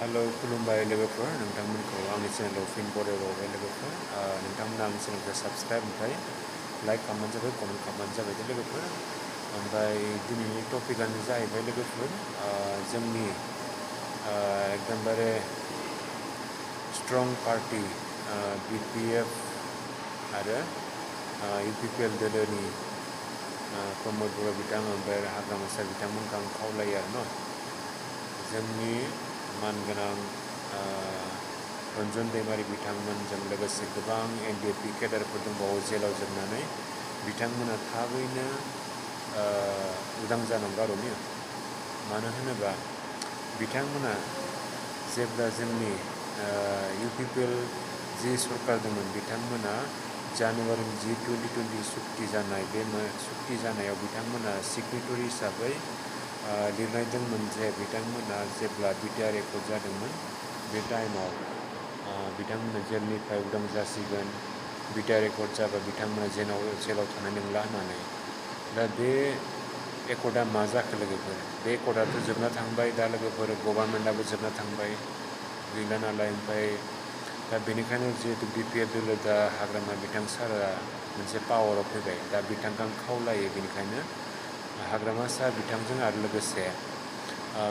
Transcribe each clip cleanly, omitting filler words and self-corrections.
hello खुलुमबाय लोगोफोर नोंथांमोनखौ आंनि चेनेलाव फिन बरायबावबाय लोगोफोर नोंथांमोना आंनि चेनेलखौ साबस्क्राइब ओमफ्राय लाइक खालामबानो जाबाय कमेन्ट खालामबानो जाबाय दे लोगोफोर ओमफ्राय दिनैनि टपिकआनो जाहैबाय लोगोफोर जोंनि एकदमबारे स्ट्रं पार्टी BPF आरो UPPL दोलोनि प्रमद बर' बिथां ओमफ्राय हाग्रामा सार बिथांमोनखौ आं खावलायो आरो न' जोंनि मानगोनां रन्जन दैमारि बिथांमोनजों लोगोसे गोबां NDP केडारफोर दंबावो जेलाव जोबनानै बिथांमोना थाबैनो उदां जानांगौ आरो मानो होनोबा बिथांमोना जेब्ला जोंनि UPPL जि सरकार दंमोन बिथांमोना जानुवारि 2020 सुक्ति जानाय बे सुक्ति जानायाव बिथांमोना सिगनेटरि हिसाबै लिरनाय दंमोन जे बिथांमोना जेब्ला BTR एकर्ड जादोंमोन बे टाइमाव बिथांमोना जेलनिफ्राय उदां जासिगोन BTR एकर्ड जाबा बिथांमोना जेलाव थानाय नंला होननानै दा बे एकर्डआ मा जाखो लोगोफोर बे एकर्डआथ' जोबना थांबाय दा लोगोफोर गभर्नमेन्टआबो जोबना थांबाय गैला नालाय ओमफ्राय दा बेनिखायनो जिहेतु BPF दोलो दा हाग्रामा बिथां सारा मोनसे पावाराव फैबाय दा बिथांखौ आं खावलायो बेनिखायनो हाग्रामा सार बिथांजों आरो लोगोसे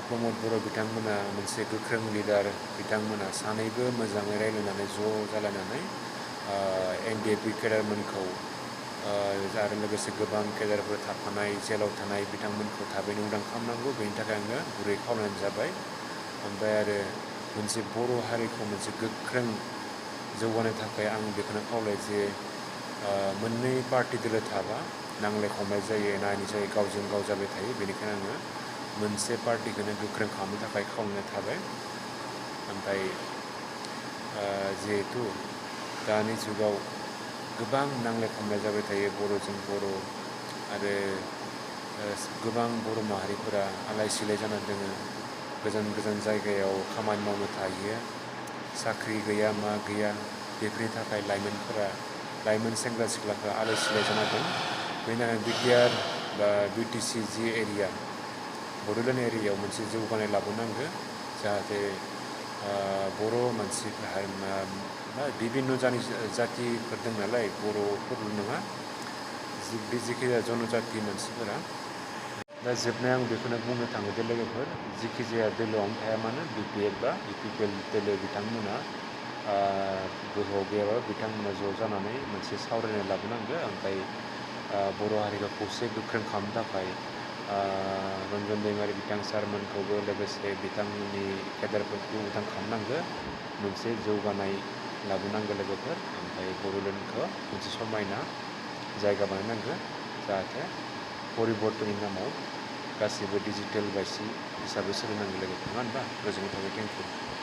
प्रमद बर' बिथांमोना मोनसे गोख्रों लिडार बिथांमोना सानैबो मोजाङै रायज्लायनानै ज' जालायनानै NDP केडारमोनखौ आरो लोगोसे गोबां केडारफोर थाफानाय जेलाव थानाय बिथांमोनखौ थाबैनो उदां खालामनांगौ बेनि थाखाय आङो गुरै खावलायनाय जाबाय ओमफ्राय आरो मोनसे बर' हारिखौ मोनसे गोख्रों जौगानो थाखाय आं बेखौनो खावलायो जे मोननै पार्टि दोलो थाबा नांलाय खमलाय जायो एना एनि जायो गावजों गाव जाबाय थायो बेनिखायनो आङो मोनसे पार्टिखौनो गोख्रों खालामनो थाखाय खावलायनाय थाबाय ओमफ्राय जिहेथु दानि जुगाव गोबां नांलाय खमलाय जाबाय थायो बर'जों बर' आरो गोबां बर' माहारिफोरा आलाय सिलाय जाना दङ गोजान गोजान जायगायाव खामानि मावनो थाहैयो साख्रि गैया मा गैया बेफोरनि थाखाय लाइमोन सेंग्रा सिख्लाफ्रा आलाय सिलाय जाना दं बेनि थाखाय BTR बा BTC जि एरिया बड'लेण्ड एरियायाव मोनसे जौगानाय लाबोनांगौ जाहाथे बर' मानसिफोरा बिभिन्न जाथिफोर दं नालाय बर'फोरल' नङा बे जिखिजाया जनजाति मानसिफोरा दा जोबनायाव आं बेखौनो बुंनो थाङो दे लोगोफोर जिखि जाया दोलोआवनो थाया मानो BPF बा UPPL दोलो बिथांमोना गोहोआव गैयाबा बिथांमोना ज' जानानै मोनसे सावरायनाय लाबोनांगौ ओमफ्राय बर' हारिखौ खौसे गोख्रों खालामनो थाखाय रन्जन दैमारि बिथां सारमोनखौबो लोगोसे बिथांमोननि केडारफोरखौ उदां खालामनांगौ मोनसे जौगानाय लाबोनांगौ लोगोफोर ओमफ्राय बड'लेण्डखौ मोनसे समायना जायगा बानायनांगौ जाहाथे परिबर्तननि नामाव गासिबो डिजिटेल बायदि हिसाबै सोलिनांगौ लोगोफोर नङा होनबा गोजोननाय थाबाय थेंक इउ